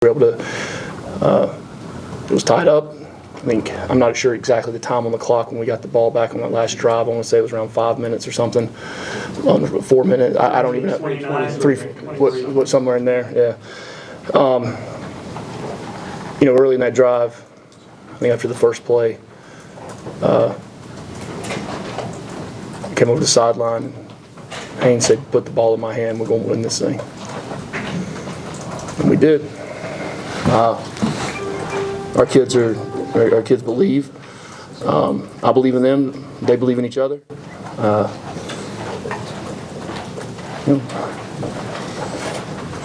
We were able to, it was tied up. I think, I'm not sure exactly the time on the clock when we got the ball back on that last drive. I want to say it was around 5 minutes or something, 4 minutes. I don't even know. 3, somewhere in there, yeah. Early in that drive, I think after the first play, came over the sideline. Haynes said, "Put the ball in my hand. We're going to win this thing." And we did. Our kids believe. I believe in them. They believe in each other.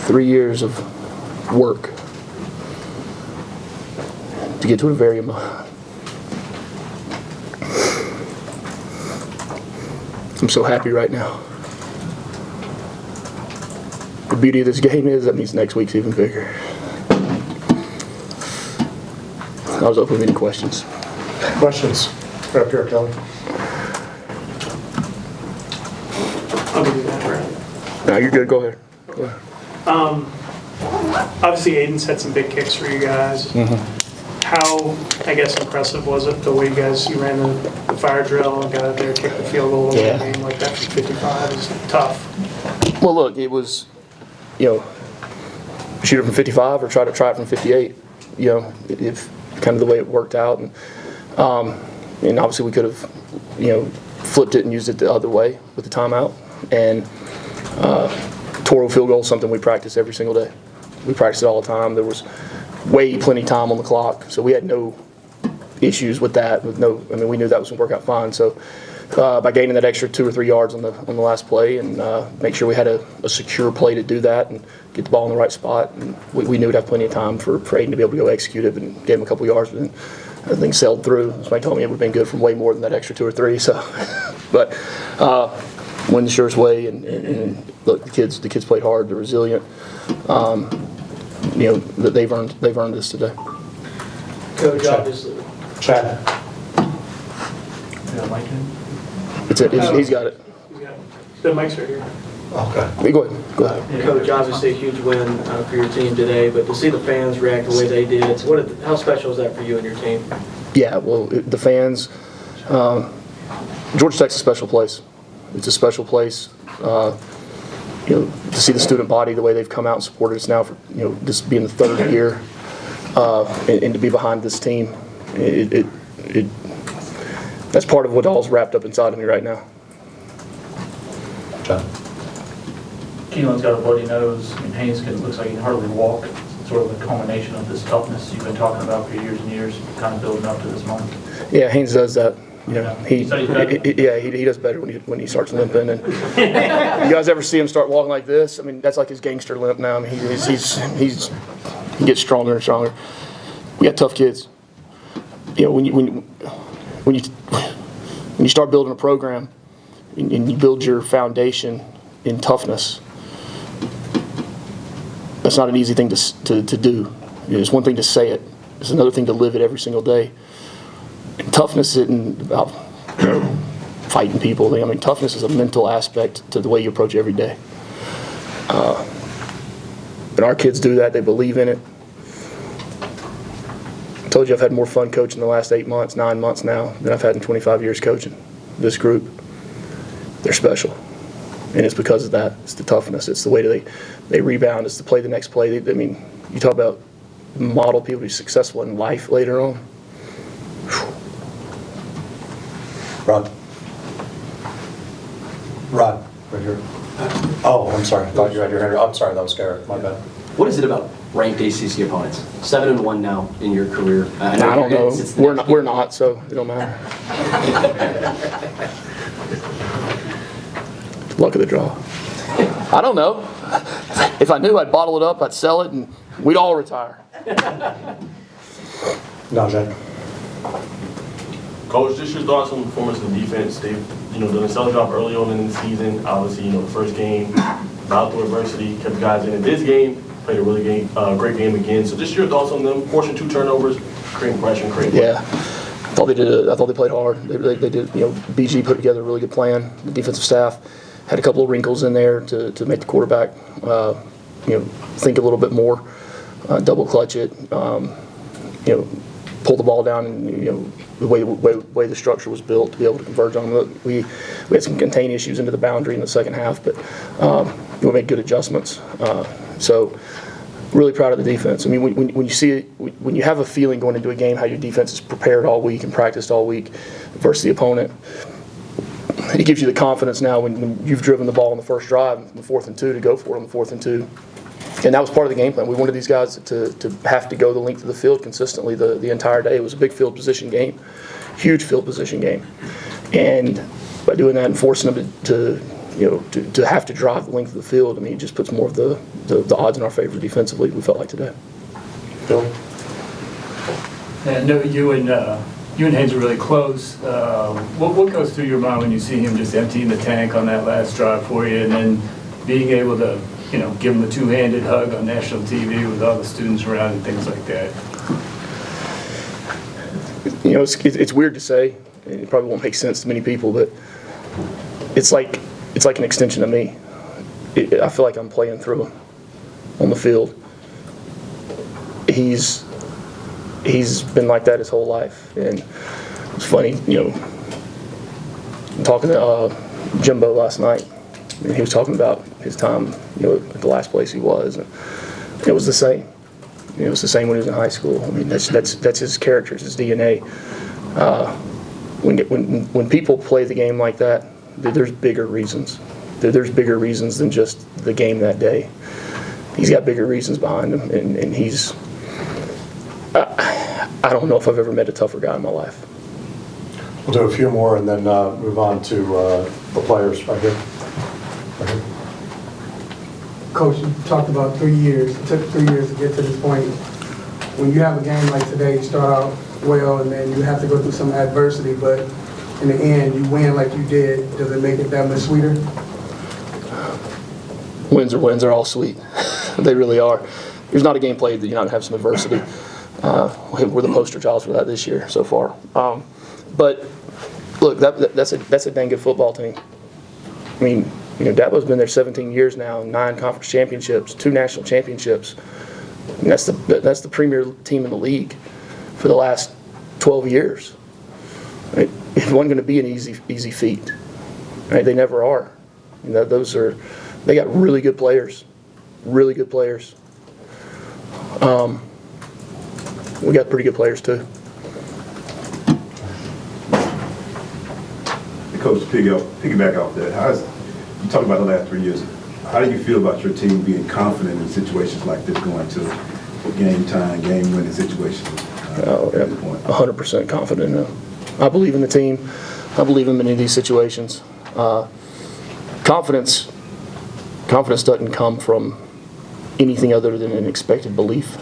3 years of work to get to a very I'm so happy right now. The beauty of this game is that means next week's even bigger. I was open to any questions. Questions? Right up here, Kelly. I'll give you that, Brent. No, you're good. Go ahead. Obviously, Aiden's had some big kicks for you guys. How, I guess, impressive was it the way you ran the fire drill and got out there, kicked the field goal in a game like that from 55 is tough. Well, look, it was, shoot it from 55 or try it from 58. If kind of the way it worked out, and obviously we could have, flipped it and used it the other way with the timeout. And Toro field goal is something we practice every single day. We practice it all the time. There was plenty time on the clock, so we had no issues with that. We knew that was going to work out fine. So by gaining that extra 2 or 3 yards on the last play and make sure we had a secure play to do that and get the ball in the right spot, and we knew we'd have plenty of time for Aiden to be able to go execute it, and gave him a couple yards, and the thing sailed through. Somebody told me it would have been good from way more than that extra 2 or 3. So, but win the surest way, and look, the kids played hard. They're resilient. That they've earned this today. Coach, obviously. Chad. It's it. He's got it. The mic's right here. Okay. Go ahead. Coach, obviously a huge win for your team today, but to see the fans react the way they did, how special is that for you and your team? Yeah, well, the fans, Georgia Tech's a special place. It's a special place. To see the student body the way they've come out and supported us now for this being the 3rd year, and to be behind this team, that's part of what all's wrapped up inside of me right now. John. Keelan's got a bloody nose, and Haynes looks like he can hardly walk. It's sort of a culmination of this toughness you've been talking about for years and years, kind of building up to this moment. Yeah, Haynes does that. He does better when he starts limping. And you guys ever see him start walking like this? I mean, that's like his gangster limp now. I mean, he gets stronger and stronger. We got tough kids. When you start building a program and you build your foundation in toughness, that's not an easy thing to do. It's one thing to say it. It's another thing to live it every single day. And toughness isn't about fighting people. I mean, toughness is a mental aspect to the way you approach every day. And our kids do that. They believe in it. I told you I've had more fun coaching the last 8 months, 9 months now than I've had in 25 years coaching. This group, they're special. And it's because of that. It's the toughness. It's the way they rebound. It's to play the next play. You talk about model people to be successful in life later on. Rod, right here. Oh, I'm sorry. I thought you had your hand. I'm sorry, that was Garrett. My bad. What is it about ranked ACC opponents? 7-1 now in your career. I don't know. We're not, so it don't matter. Luck of the draw. I don't know. If I knew, I'd bottle it up, I'd sell it, and we'd all retire. Najee. Coach, just your thoughts on the performance of the defense. They've, done a solid job early on in the season. Obviously, the first game, battled through adversity, kept guys in. This game, played a really great game again. So just your thoughts on them. Forcing 2 turnovers, creating pressure, Yeah, I thought they played hard. They did. BG put together a really good plan. The defensive staff had a couple of wrinkles in there to make the quarterback, think a little bit more. double clutch it, pull the ball down, and the way the structure was built to be able to converge on them. We had some contain issues into the boundary in the second half, but we made good adjustments. So really proud of the defense. I mean, when you see it, when you have a feeling going into a game how your defense is prepared all week and practiced all week versus the opponent, it gives you the confidence now when you've driven the ball on the first drive, the 4th and 2, to go for it on the 4th and 2. And that was part of the game plan. We wanted these guys to have to go the length of the field consistently the entire day. It was a big field position game, huge field position game. And by doing that and forcing them to have to drive the length of the field, I mean, it just puts more of the odds in our favor defensively, we felt like today. Bill? I know you and Haynes are really close. What goes through your mind when you see him just emptying the tank on that last drive for you, and then being able to, give him a two-handed hug on national TV with all the students around and things like that? It's weird to say. It probably won't make sense to many people, but it's like an extension of me. I feel like I'm playing through him on the field. He's been like that his whole life, and it's funny, talking to Jimbo last night, and he was talking about his time, at the last place he was, and it was the same. It was the same when he was in high school. I mean, that's his character, it's his DNA. When people play the game like that, there's bigger reasons. There's bigger reasons than just the game that day. He's got bigger reasons behind him, and he's. I don't know if I've ever met a tougher guy in my life. We'll do a few more and then move on to the players right here. Coach, you talked about 3 years. It took 3 years to get to this point. When you have a game like today, you start out well and then you have to go through some adversity, but in the end, you win like you did. Does it make it that much sweeter? Wins are all sweet. They really are. There's not a game played that you not have some adversity. We're the poster child for that this year so far. But look, that's a dang good football team. I mean, Dabo's been there 17 years now, 9 conference championships, 2 national championships. I mean, that's the premier team in the league for the last 12 years. Right? It wasn't going to be an easy feat. Right? They never are. They got really good players, really good players. We got pretty good players too. Coach, piggyback off that. You talk about the last 3 years. How do you feel about your team being confident in situations like this, going to game time, game-winning situations? 100% confident in them. I believe in the team. I believe in many of these situations. Confidence doesn't come from anything other than an expected belief.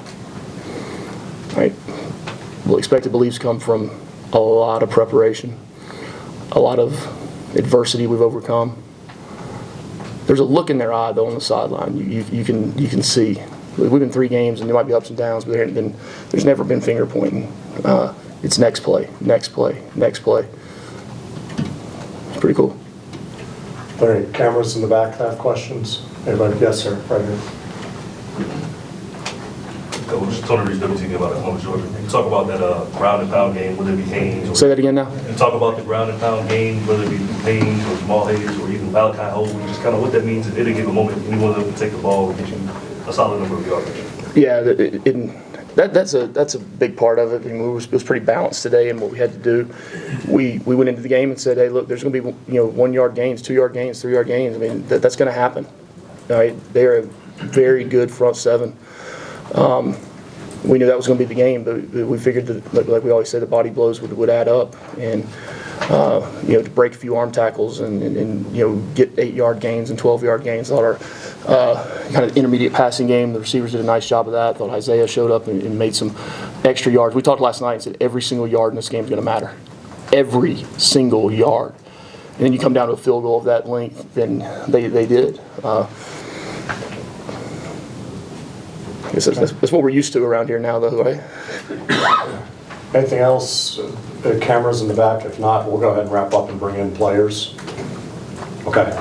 Right? Well, expected beliefs come from a lot of preparation, a lot of adversity we've overcome. There's a look in their eye, though, on the sideline. You can see. We've been 3 games, and there might be ups and downs, but there's never been finger pointing. It's next play, next play, next play. It's pretty cool. All right, cameras in the back have questions. Anybody? Yes, sir. Right here. Coach, Tony Reese, WTV about Oklahoma, Georgia. You talk about that ground and pound game, whether it be Haynes. Say that again now. You talk about the ground and pound game, whether it be Haynes or Jamal Hayes or even Malachi Holt, just kind of what that means in any given moment. Anyone of them can take the ball and get you a solid number of yards. Yeah, that's a big part of it. I mean, it was pretty balanced today in what we had to do. We went into the game and said, hey, look, there's going to be 1 yard gains, 2 yard gains, 3 yard gains. I mean, that's going to happen. All right, they're a very good front seven. We knew that was going to be the game, but we figured that, like we always say, the body blows would add up, and to break a few arm tackles and get 8 yard gains and 12 yard gains. I thought our kind of intermediate passing game, the receivers did a nice job of that. I thought Isaiah showed up and made some extra yards. We talked last night and said every single yard in this game is going to matter, every single yard. And then you come down to a field goal of that length, then they did. That's what we're used to around here now, though, right? Anything else? Cameras in the back? If not, we'll go ahead and wrap up and bring in players. Okay.